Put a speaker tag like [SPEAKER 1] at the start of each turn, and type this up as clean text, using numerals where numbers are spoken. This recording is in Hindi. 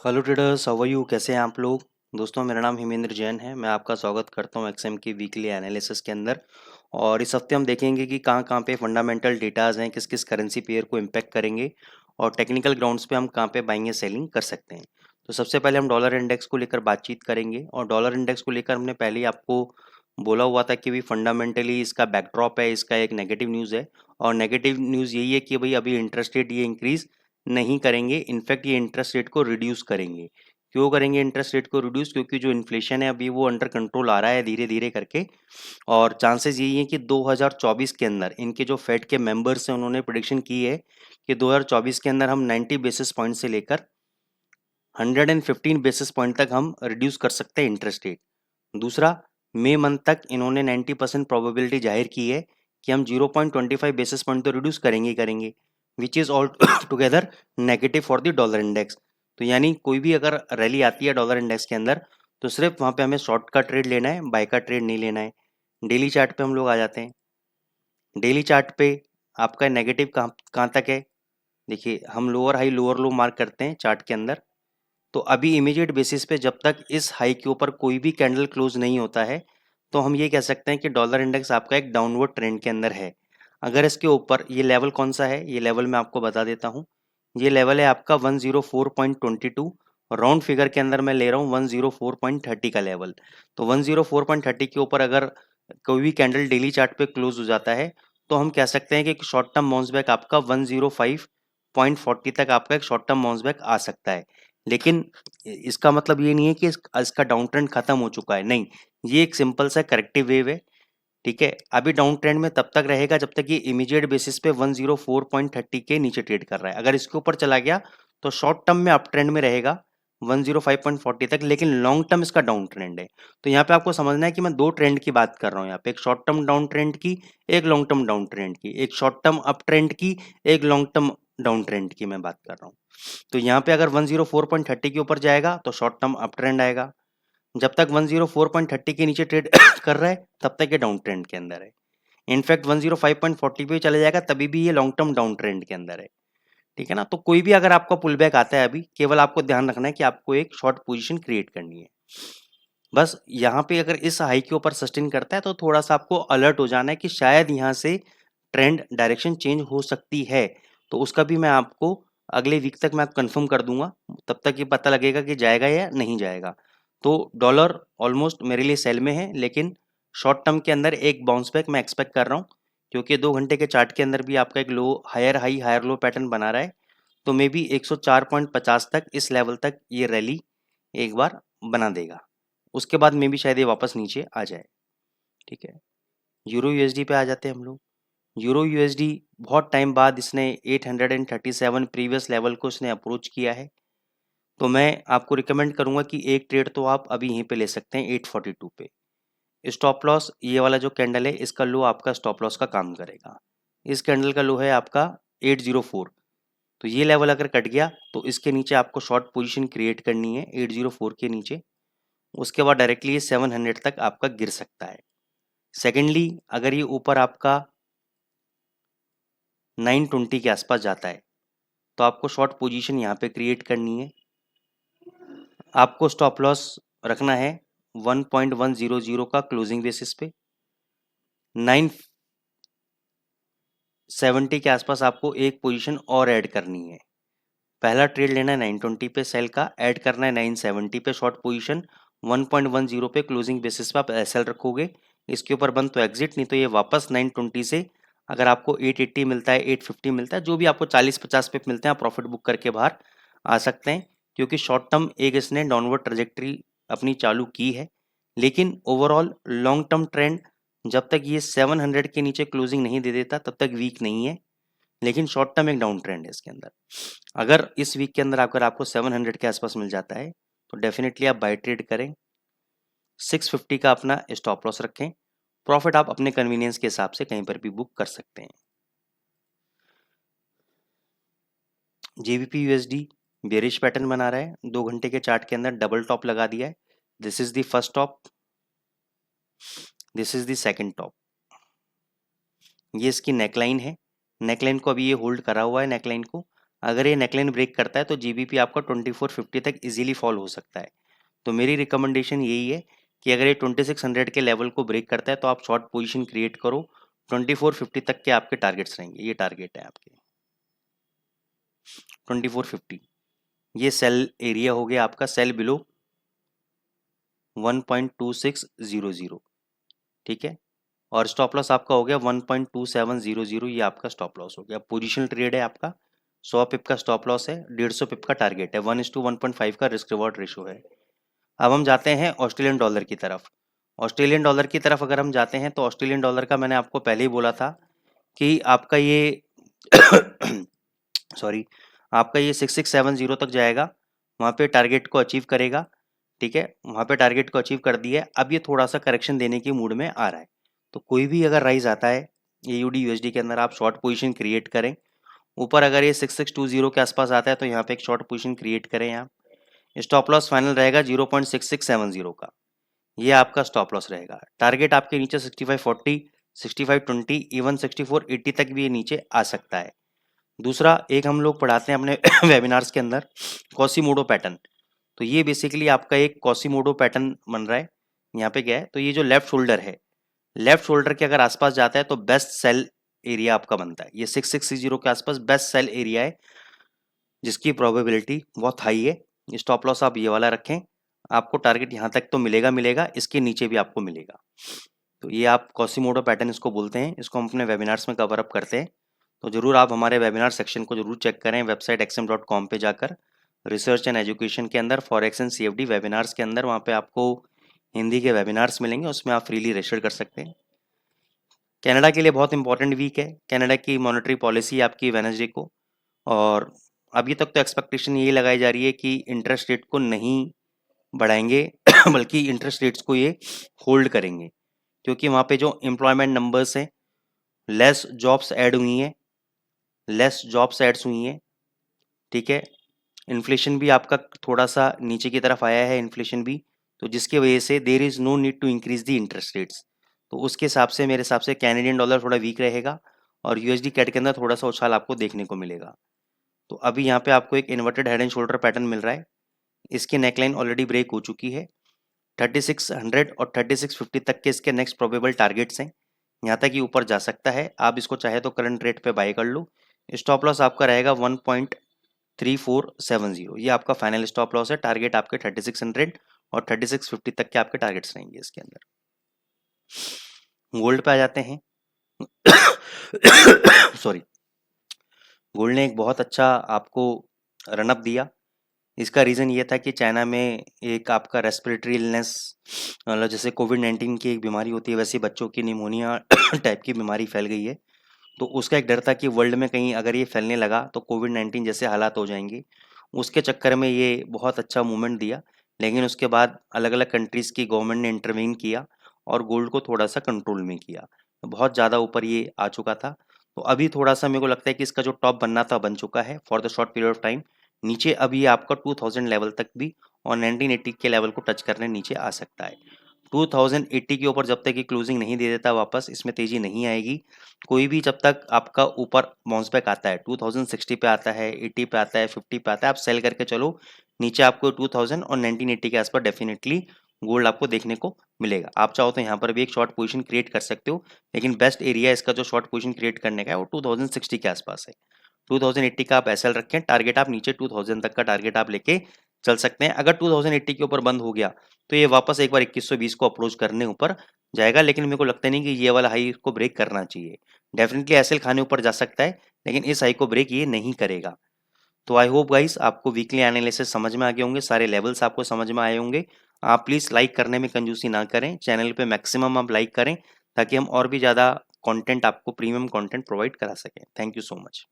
[SPEAKER 1] Hello traders, how are you? कैसे हैं आप लोग? दोस्तों, मेरा नाम हिमेंद्र जैन है। मैं आपका स्वागत करता हूं एक्सएम की वीकली एनालिसिस के अंदर। और इस हफ्ते हम देखेंगे कि कहां कहां पे फंडामेंटल डेटाज हैं, किस किस करेंसी पेयर को इम्पैक्ट करेंगे और टेक्निकल ग्राउंड्स पे हम कहां पे बाइंग या सेलिंग कर सकते हैं। तो सबसे पहले हम डॉलर इंडेक्स को लेकर बातचीत करेंगे। और डॉलर इंडेक्स को लेकर हमने पहले ही आपको बोला हुआ था कि भाई फंडामेंटली इसका बैकड्रॉप है, इसका एक नेगेटिव न्यूज़ है। और नेगेटिव न्यूज़ यही है कि भाई अभी इंटरेस्ट रेट ये इंक्रीज नहीं करेंगे, इनफैक्ट ये इंटरेस्ट रेट को रिड्यूस करेंगे। क्यों करेंगे इंटरेस्ट रेट को रिड्यूस? क्योंकि जो इन्फ्लेशन है अभी वो अंडर कंट्रोल आ रहा है धीरे धीरे करके। और चांसेस यही है कि 2024 के अंदर इनके जो फेड के मेंबर्स हैं उन्होंने प्रिडिक्शन की है कि 2024 के अंदर हम 90 बेसिस पॉइंट से लेकर 115 बेसिस पॉइंट तक हम रिड्यूस कर सकते हैं इंटरेस्ट रेट। दूसरा, मई मंथ तक इन्होंने 90% प्रोबेबिलिटी जाहिर की है कि हम 0.25 बेसिस पॉइंट तो रिड्यूस करेंगे ही करेंगे, which is all together negative for the dollar index. तो यानी कोई भी अगर रैली आती है डॉलर इंडेक्स के अंदर तो सिर्फ वहाँ पे हमें शॉर्ट का ट्रेड लेना है, बाय का ट्रेड नहीं लेना है। डेली चार्ट पे हम लोग आ जाते हैं। डेली चार्ट पे आपका नेगेटिव कहाँ कहाँ तक है? देखिए, हम लोअर हाई लोअर लो मार्क करते हैं चार्ट के अंदर। तो अभी इमीडिएट बेसिस पे जब तक इस हाई के ऊपर कोई भी कैंडल क्लोज नहीं होता है तो हम ये कह सकते हैं कि डॉलर इंडेक्स आपका एक डाउनवर्ड ट्रेंड के अंदर है। अगर इसके ऊपर ये लेवल कौन सा है, ये लेवल मैं आपको बता देता हूँ। ये लेवल है आपका 104.22। राउंड फिगर के अंदर मैं ले रहा हूँ 104.30 का लेवल। तो 104.30 के ऊपर अगर कोई भी कैंडल डेली चार्ट पे क्लोज हो जाता है तो हम कह सकते हैं कि शॉर्ट टर्म बाउंस बैक आपका 105.40 तक आपका एक शॉर्ट टर्म बाउंस बैक आ सकता है। लेकिन इसका मतलब ये नहीं है कि इसका डाउन ट्रेंड खत्म हो चुका है, नहीं। ये एक सिंपल सा करेक्टिव वेव है। ठीक है, अभी डाउन ट्रेंड में तब तक रहेगा जब तक ये इमीडिएट बेसिस पे 104.30 के नीचे ट्रेड कर रहा है। अगर इसके ऊपर चला गया तो शॉर्ट टर्म में अप ट्रेंड में रहेगा 105.40 तक, लेकिन लॉन्ग टर्म इसका डाउन ट्रेंड है। तो यहाँ पे आपको समझना है कि मैं दो ट्रेंड की बात कर रहा हूँ यहाँ पे, एक शॉर्ट टर्म डाउन ट्रेंड की, एक लॉन्ग टर्म डाउन ट्रेंड की, एक शॉर्ट टर्म अप ट्रेंड की, एक लॉन्ग टर्म डाउन ट्रेंड की मैं बात कर रहा हूँ। तो यहाँ पे अगर 104.30 के ऊपर जाएगा तो शॉर्ट टर्म अप ट्रेंड आएगा। जब तक 104.30 के नीचे ट्रेड कर रहा है तब तक ये डाउन ट्रेंड के अंदर है। इनफैक्ट 105.40 पे चले जाएगा तभी भी ये लॉन्ग टर्म डाउन ट्रेंड के अंदर है। ठीक है ना? तो कोई भी अगर आपका पुल बैक आता है अभी, केवल आपको ध्यान रखना है कि आपको एक शॉर्ट पोजीशन क्रिएट करनी है। बस यहाँ पे अगर इस हाई के ऊपर सस्टेन करता है तो थोड़ा सा आपको अलर्ट हो जाना है कि शायद यहाँ से ट्रेंड डायरेक्शन चेंज हो सकती है। तो उसका भी मैं आपको अगले वीक तक मैं कंफर्म कर दूंगा। तब तक ये पता लगेगा कि जाएगा या नहीं जाएगा। तो डॉलर ऑलमोस्ट मेरे लिए सेल में है, लेकिन शॉर्ट टर्म के अंदर एक बाउंस बैक मैं एक्सपेक्ट कर रहा हूँ। क्योंकि 2 घंटे के चार्ट के अंदर भी आपका एक low higher high higher low pattern बना रहा है। तो मे बी 104.50 तक, इस लेवल तक ये रैली एक बार बना देगा। उसके बाद में भी शायद ये वापस नीचे आ जाए। ठीक है, यूरो यूएसडी पे आ जाते हैं हम लोग। यूरो यूएसडी बहुत टाइम बाद इसने 837 प्रीवियस लेवल को इसने अप्रोच किया है। तो मैं आपको रिकमेंड करूंगा कि एक ट्रेड तो आप अभी यहीं पे ले सकते हैं 842 पे। स्टॉप लॉस ये वाला जो कैंडल है इसका लो आपका स्टॉप लॉस का काम करेगा। इस कैंडल का लो है आपका 804। तो ये लेवल अगर कट गया तो इसके नीचे आपको शॉर्ट पोजीशन क्रिएट करनी है 804 के नीचे। उसके बाद डायरेक्टली ये 700 तक आपका गिर सकता है। सेकेंडली, अगर ये ऊपर आपका 920 के आसपास जाता है तो आपको शॉर्ट पोजीशन यहाँ पे क्रिएट करनी है। आपको स्टॉप लॉस रखना है 1.100 का क्लोजिंग बेसिस पे। 970 के आसपास आपको एक पोजीशन और ऐड करनी है। पहला ट्रेड लेना है 920 पे सेल का, ऐड करना है 970 पे शॉर्ट पोजीशन। 1.10 पे क्लोजिंग बेसिस पे आप एसएल रखोगे। इसके ऊपर बंद तो एग्जिट, नहीं तो ये वापस 920 से अगर आपको 880 मिलता है, 850 मिलता है, जो भी आपको 40-50 पे मिलते हैं, आप प्रॉफिट बुक करके बाहर आ सकते हैं। क्योंकि शॉर्ट टर्म एक इसने डाउनवर्ड ट्रेजेक्ट्री अपनी चालू की है, लेकिन ओवरऑल लॉन्ग टर्म ट्रेंड जब तक ये 700 के नीचे क्लोजिंग नहीं दे देता तब तक वीक नहीं है। लेकिन शॉर्ट टर्म एक डाउन ट्रेंड है इसके अंदर। अगर इस वीक के अंदर अगर आपको 700 के आसपास मिल जाता है तो डेफिनेटली आप बाय ट्रेड करें। 650 का अपना स्टॉप लॉस रखें। प्रॉफिट आप अपने कन्वीनियंस के हिसाब से कहीं पर भी बुक कर सकते हैं। जेबीपी यूएसडी बेरिश पैटर्न बना रहा है। 2 घंटे के चार्ट के अंदर डबल टॉप लगा दिया है। This is the first top, this is the second top. ये इसकी नेकलाइन है। नेकलाइन को अभी ये होल्ड करा हुआ है नेकलाइन को। अगर ये नेकलाइन ब्रेक करता है तो जीबीपी आपका 2450 तक इजीली फॉल हो सकता है। तो मेरी रिकमेंडेशन यही है कि अगर ये 2600 के लेवल को ब्रेक करता है तो आप शॉर्ट पोजीशन क्रिएट करो। 2450 तक के आपके टारगेट्स रहेंगे, ये टारगेट है आपके 2450। ये सेल एरिया हो गया आपका, सेल बिलो 1.2600, ठीक है। और स्टॉप लॉस आपका हो गया 1.2700, ये आपका स्टॉप लॉस हो गया। पोजीशनल ट्रेड है आपका, 100 पिप का स्टॉप लॉस है, 150 पिप का टारगेट है, 1:1.5 का रिस्क रिवॉर्ड रेशो है। अब हम जाते हैं ऑस्ट्रेलियन डॉलर की तरफ। ऑस्ट्रेलियन डॉलर की तरफ अगर हम जाते हैं तो ऑस्ट्रेलियन डॉलर का मैंने आपको पहले ही बोला था कि आपका ये सॉरी, आपका ये 6670 तक जाएगा, वहाँ पे टारगेट को अचीव करेगा, ठीक है। वहाँ पे टारगेट को अचीव कर दिया है। अब ये थोड़ा सा करेक्शन देने की मूड में आ रहा है, तो कोई भी अगर राइज आता है AUD USD के अंदर, आप शॉर्ट पोजीशन क्रिएट करें। ऊपर अगर ये 6620 के आसपास आता है तो यहाँ पे एक शॉर्ट पोजीशन क्रिएट करें। यहाँ स्टॉप लॉस फाइनल रहेगा 0.6670 का, ये आपका स्टॉप लॉस रहेगा। टारगेट आपके नीचे 6540, 6520, इवन 6480 तक भी ये नीचे आ सकता है। दूसरा एक हम लोग पढ़ाते हैं अपने वेबिनार्स के अंदर, कॉसीमोडो पैटर्न। तो ये बेसिकली आपका एक कॉसीमोडो पैटर्न बन रहा है। यहाँ पे क्या है, तो ये जो लेफ्ट शोल्डर है, लेफ्ट शोल्डर के अगर आसपास जाता है तो बेस्ट सेल एरिया आपका बनता है। ये 6660 के आसपास बेस्ट सेल एरिया है, जिसकी प्रोबेबिलिटी बहुत हाई है। स्टॉप लॉस आप ये वाला रखें, आपको टारगेट यहाँ तक तो मिलेगा, इसके नीचे भी आपको मिलेगा। तो ये आप कॉसीमोडो पैटर्न इसको बोलते हैं, इसको हम अपने वेबिनार्स में कवर अप करते हैं। तो जरूर आप हमारे वेबिनार सेक्शन को जरूर चेक करें, वेबसाइट xm.com पे जाकर रिसर्च एंड एजुकेशन के अंदर फॉरेक्स एंड CFD वेबिनार्स के अंदर, वहाँ पे आपको हिंदी के वेबिनार्स मिलेंगे, उसमें आप फ्रीली रजिस्टर कर सकते हैं। कनाडा के लिए बहुत इंपॉर्टेंट वीक है। कनाडा की मॉनेटरी पॉलिसी आपकी वेडनेसडे को, और अभी तक तो एक्सपेक्टेशन यही लगाई जा रही है कि इंटरेस्ट रेट को नहीं बढ़ाएंगे बल्कि इंटरेस्ट रेट्स को ये होल्ड करेंगे, क्योंकि वहाँ पे जो एम्प्लॉयमेंट नंबर्स हैं, लेस जॉब्स ऐड हुई हैं, लेस जॉब्स एड्स हुई हैं, ठीक है। इन्फ्लेशन भी आपका थोड़ा सा नीचे की तरफ आया है, इन्फ्लेशन भी, तो जिसकी वजह से there is no need to increase the interest rates. तो उसके हिसाब से मेरे हिसाब से कैनेडियन डॉलर थोड़ा वीक रहेगा और USD कैट के अंदर थोड़ा सा उछाल आपको देखने को मिलेगा। तो अभी यहाँ पे आपको एक inverted head and shoulder pattern मिल रहा है, इसकी नेकलाइन ऑलरेडी ब्रेक हो चुकी है। 3600 और 3650 तक के इसके नेक्स्ट प्रोबेबल टारगेट्स हैं, यहाँ तक ही ऊपर जा सकता है। आप इसको चाहे तो करंट रेट पे बाय कर लो। स्टॉप लॉस आपका रहेगा 1.3470, ये आपका फाइनल स्टॉप लॉस है। टारगेट आपके 3600 और 3650 तक के आपके टारगेट्स रहेंगे इसके अंदर। गोल्ड पे आ जाते हैं सॉरी, गोल्ड ने एक बहुत अच्छा आपको रनअप दिया। इसका रीज़न ये था कि चाइना में एक आपका रेस्पिरेटरी इलनेस, मतलब जैसे कोविड-19 की एक बीमारी होती है, वैसे बच्चों की निमोनिया टाइप की बीमारी फैल गई है। तो उसका एक डर था कि वर्ल्ड में कहीं अगर ये फैलने लगा तो कोविड-19 जैसे हालात हो जाएंगे। उसके चक्कर में ये बहुत अच्छा मूवमेंट दिया, लेकिन उसके बाद अलग अलग कंट्रीज़ की गवर्नमेंट ने इंटरवीन किया और गोल्ड को थोड़ा सा कंट्रोल में किया। बहुत ज़्यादा ऊपर ये आ चुका था, तो अभी थोड़ा सा मेरे को लगता है कि इसका जो टॉप बनना था बन चुका है for the short period of time. नीचे अभी ये आपका 2000 लेवल तक भी और 1980 के लेवल को टच करने नीचे आ सकता है। 2080 के ऊपर जब तक ये क्लोजिंग नहीं दे देता वापस, इसमें तेज़ी नहीं आएगी। कोई भी जब तक आपका ऊपर बाउंस बैक आता है, 2060 पे आता है, 80 पे आता है, 50 पे आता है, आप सेल करके चलो। नीचे आपको 2000 और 1980 के आसपास डेफिनेटली गोल्ड आपको देखने को मिलेगा। आप चाहो तो यहाँ पर भी एक शॉर्ट पोजीशन क्रिएट कर सकते हो, लेकिन बेस्ट एरिया इसका जो शॉर्ट पोजीशन क्रिएट करने का है वो 2060 के आसपास है। 2080 का आप एसएल रखें, टारगेट आप नीचे 2000 तक का टारगेट आप लेके चल सकते हैं। अगर 2080 के ऊपर बंद हो गया तो ये वापस एक बार 2120 को अप्रोच करने ऊपर जाएगा, लेकिन मेरे को लगता नहीं कि ये वाला हाई को ब्रेक करना चाहिए। डेफिनेटली एसएल खाने ऊपर जा सकता है, लेकिन इस हाई को ब्रेक ये नहीं करेगा। तो आई होप गाइस आपको वीकली एनालिसिस समझ में आ गए होंगे, सारे लेवल्स आपको समझ में आए होंगे। आप प्लीज़ लाइक करने में कंजूसी ना करें, चैनल पे मैक्सिमम आप लाइक करें ताकि हम और भी ज़्यादा कंटेंट आपको प्रीमियम कंटेंट प्रोवाइड करा सकें। Thank you so much.